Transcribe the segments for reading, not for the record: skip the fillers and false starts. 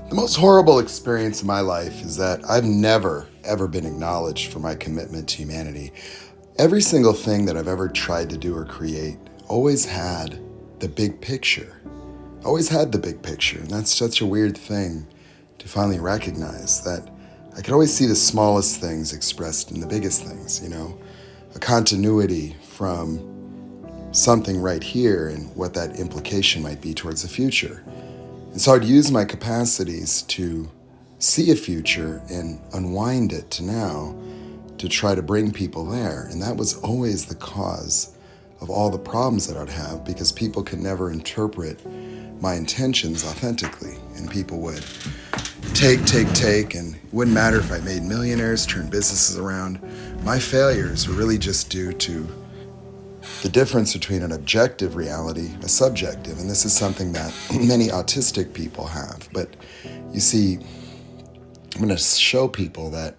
The most horrible experience of my life is that I've never, ever been acknowledged for my commitment to humanity. Every single thing that I've ever tried to do or create always had the big picture. Always had the big picture. And that's such a weird thing to finally recognize that I could always see the smallest things expressed in the biggest things, a continuity from something right here and what that implication might be towards the future. And so I'd use my capacities to see a future and unwind it to now to try to bring people there. And that was always the cause of all the problems that I'd have because people could never interpret my intentions authentically. And people would take, and it wouldn't matter if I made millionaires, turned businesses around. My failures were really just due to the difference between an objective reality, a subjective, and this is something that many autistic people have. But you see, I'm going to show people that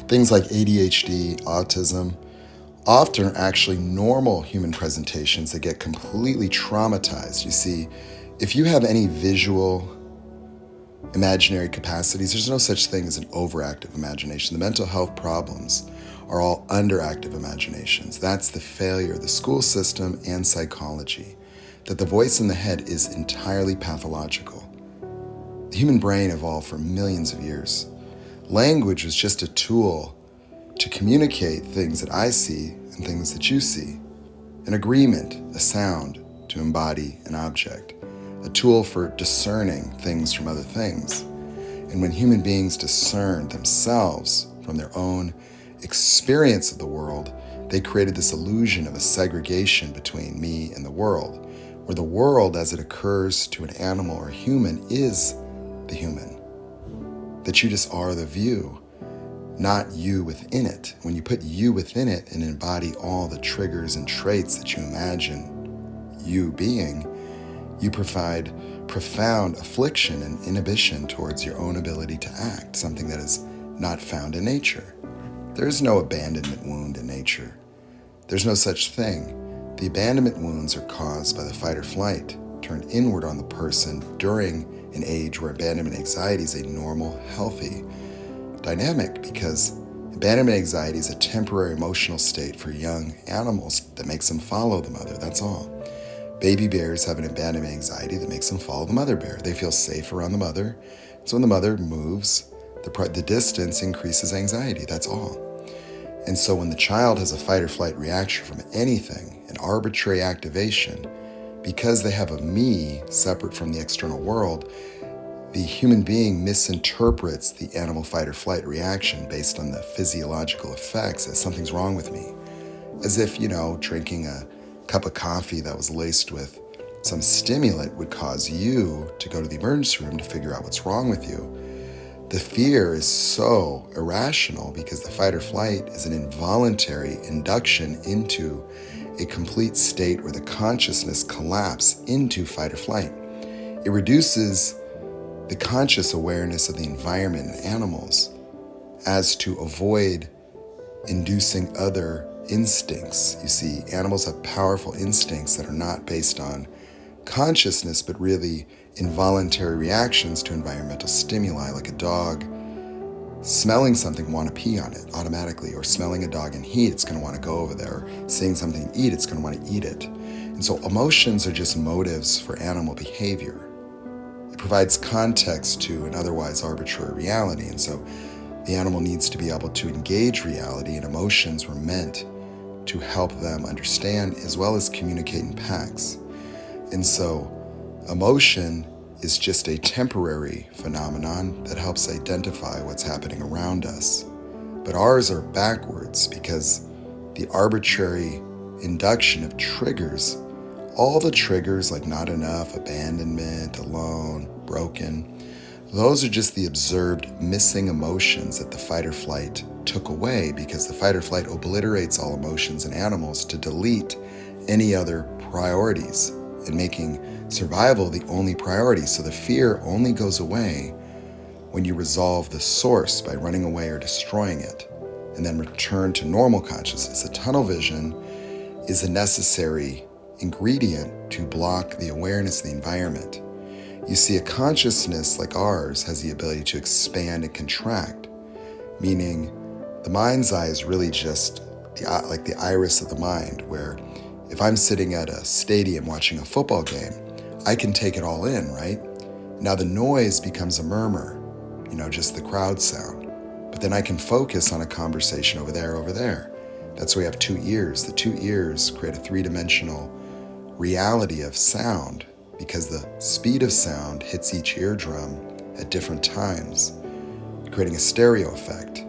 things like ADHD, autism, often are actually normal human presentations that get completely traumatized. You see, if you have any visual imaginary capacities, there's no such thing as an overactive imagination. The mental health problems are all underactive imaginations. That's the failure of the school system and psychology, that the voice in the head is entirely pathological. The human brain evolved for millions of years. Language was just a tool to communicate things that I see and things that you see. An agreement, a sound to embody an object, a tool for discerning things from other things. And when human beings discern themselves from their own experience of the world, they created this illusion of a segregation between me and the world, where the world as it occurs to an animal or a human is the human. That you just are the view, not you within it. When you put you within it and embody all the triggers and traits that you imagine you being, you provide profound affliction and inhibition towards your own ability to act, something that is not found in nature. There is no abandonment wound in nature. There's no such thing. The abandonment wounds are caused by the fight or flight turned inward on the person during an age where abandonment anxiety is a normal, healthy dynamic, because abandonment anxiety is a temporary emotional state for young animals that makes them follow the mother. That's all. Baby bears have an abandonment anxiety that makes them follow the mother bear. They feel safe around the mother. So when the mother moves, the distance increases anxiety. That's all. And so when the child has a fight or flight reaction from anything, an arbitrary activation, because they have a me separate from the external world, the human being misinterprets the animal fight or flight reaction based on the physiological effects as something's wrong with me. As if, drinking a cup of coffee that was laced with some stimulant would cause you to go to the emergency room to figure out what's wrong with you. The fear is so irrational because the fight or flight is an involuntary induction into a complete state where the consciousness collapses into fight or flight. It reduces the conscious awareness of the environment and animals as to avoid inducing other instincts. You see, animals have powerful instincts that are not based on consciousness, but really involuntary reactions to environmental stimuli, like a dog smelling something, want to pee on it automatically, or smelling a dog in heat, it's going to want to go over there, or seeing something eat, it's going to want to eat it. And so emotions are just motives for animal behavior. It provides context to an otherwise arbitrary reality, and so the animal needs to be able to engage reality, and emotions were meant to help them understand as well as communicate in packs. And so emotion is just a temporary phenomenon that helps identify what's happening around us. But ours are backwards because the arbitrary induction of triggers, all the triggers like not enough, abandonment, alone, broken, those are just the observed missing emotions that the fight or flight took away, because the fight or flight obliterates all emotions in animals to delete any other priorities and making survival the only priority. So the fear only goes away when you resolve the source by running away or destroying it, and then return to normal consciousness. The tunnel vision is a necessary ingredient to block the awareness of the environment. You see, a consciousness like ours has the ability to expand and contract, meaning the mind's eye is really just like the iris of the mind, where if I'm sitting at a stadium watching a football game, I can take it all in, right? Now the noise becomes a murmur, just the crowd sound. But then I can focus on a conversation over there. That's why we have two ears. The two ears create a three-dimensional reality of sound because the speed of sound hits each eardrum at different times, creating a stereo effect.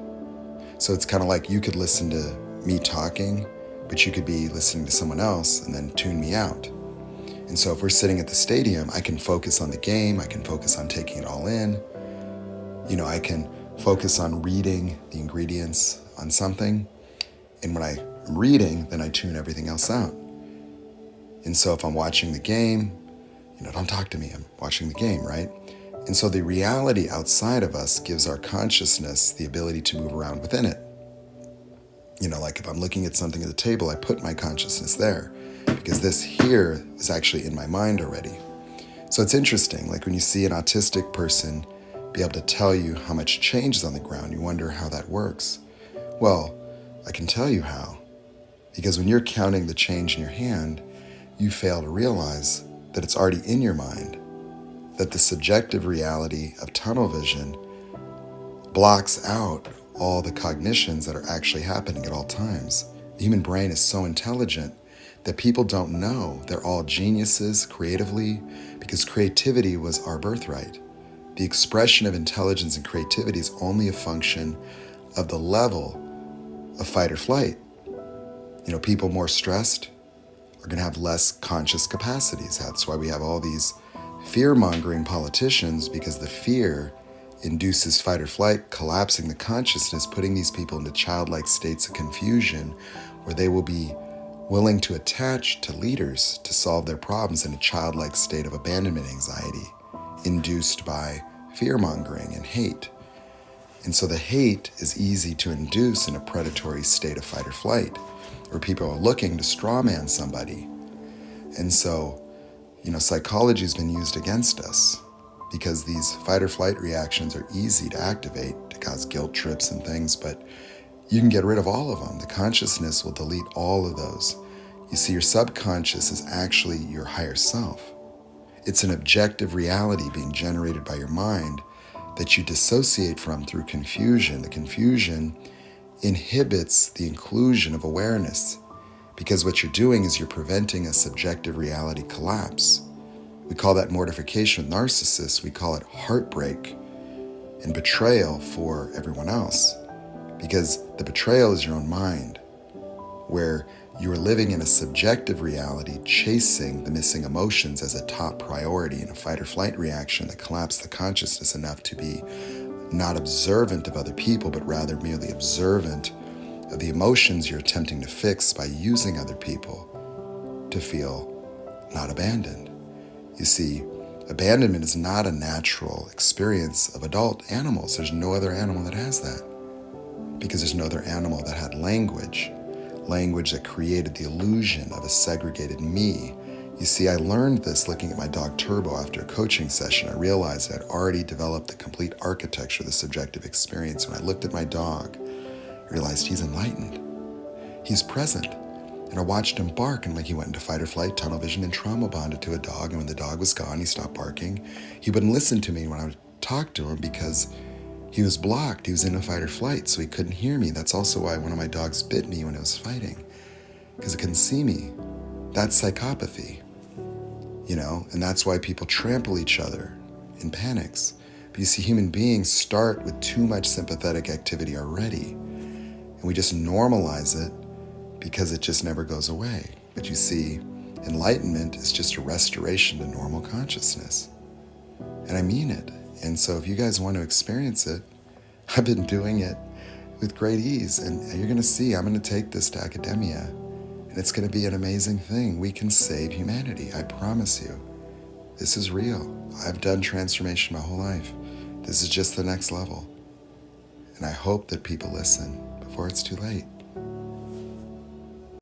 So it's kind of like you could listen to me talking, but you could be listening to someone else and then tune me out. And so if we're sitting at the stadium, I can focus on the game, I can focus on taking it all in. I can focus on reading the ingredients on something. And when I'm reading, then I tune everything else out. And so if I'm watching the game, don't talk to me, I'm watching the game, right? And so the reality outside of us gives our consciousness the ability to move around within it. Like if I'm looking at something at the table, I put my consciousness there because this here is actually in my mind already. So it's interesting, like when you see an autistic person be able to tell you how much change is on the ground, you wonder how that works. Well, I can tell you how. Because when you're counting the change in your hand, you fail to realize that it's already in your mind, that the subjective reality of tunnel vision blocks out all the cognitions that are actually happening at all times. The human brain is so intelligent that people don't know they're all geniuses creatively, because creativity was our birthright. The expression of intelligence and creativity is only a function of the level of fight or flight. People more stressed are going to have less conscious capacities. That's why we have all these fear-mongering politicians, because the fear induces fight or flight, collapsing the consciousness, putting these people into childlike states of confusion where they will be willing to attach to leaders to solve their problems in a childlike state of abandonment anxiety induced by fear-mongering and hate. And so the hate is easy to induce in a predatory state of fight or flight, where people are looking to strawman somebody. And so, psychology has been used against us because these fight or flight reactions are easy to activate to cause guilt trips and things, but you can get rid of all of them. The consciousness will delete all of those. You see, your subconscious is actually your higher self. It's an objective reality being generated by your mind that you dissociate from through confusion. The confusion inhibits the inclusion of awareness, because what you're doing is you're preventing a subjective reality collapse. We call that mortification with narcissists. We call it heartbreak and betrayal for everyone else, because the betrayal is your own mind, where you are living in a subjective reality, chasing the missing emotions as a top priority in a fight or flight reaction that collapses the consciousness enough to be not observant of other people, but rather merely observant of the emotions you're attempting to fix by using other people to feel not abandoned. You see, abandonment is not a natural experience of adult animals. There's no other animal that has that, because there's no other animal that had language that created the illusion of a segregated me. You see, I learned this looking at my dog Turbo after a coaching session. I realized I'd already developed the complete architecture of the subjective experience. When I looked at my dog, I realized he's enlightened. He's present. And I watched him bark, and like he went into fight or flight, tunnel vision, and trauma bonded to a dog. And when the dog was gone, he stopped barking. He wouldn't listen to me when I would talk to him because he was blocked. He was in a fight or flight, so he couldn't hear me. That's also why one of my dogs bit me when I was fighting, because it couldn't see me. That's psychopathy, and that's why people trample each other in panics. But you see, human beings start with too much sympathetic activity already, and we just normalize it because it just never goes away. But you see, enlightenment is just a restoration to normal consciousness. And I mean it. And so if you guys want to experience it, I've been doing it with great ease. And you're going to see, I'm going to take this to academia. And it's going to be an amazing thing. We can save humanity. I promise you. This is real. I've done transformation my whole life. This is just the next level. And I hope that people listen before it's too late.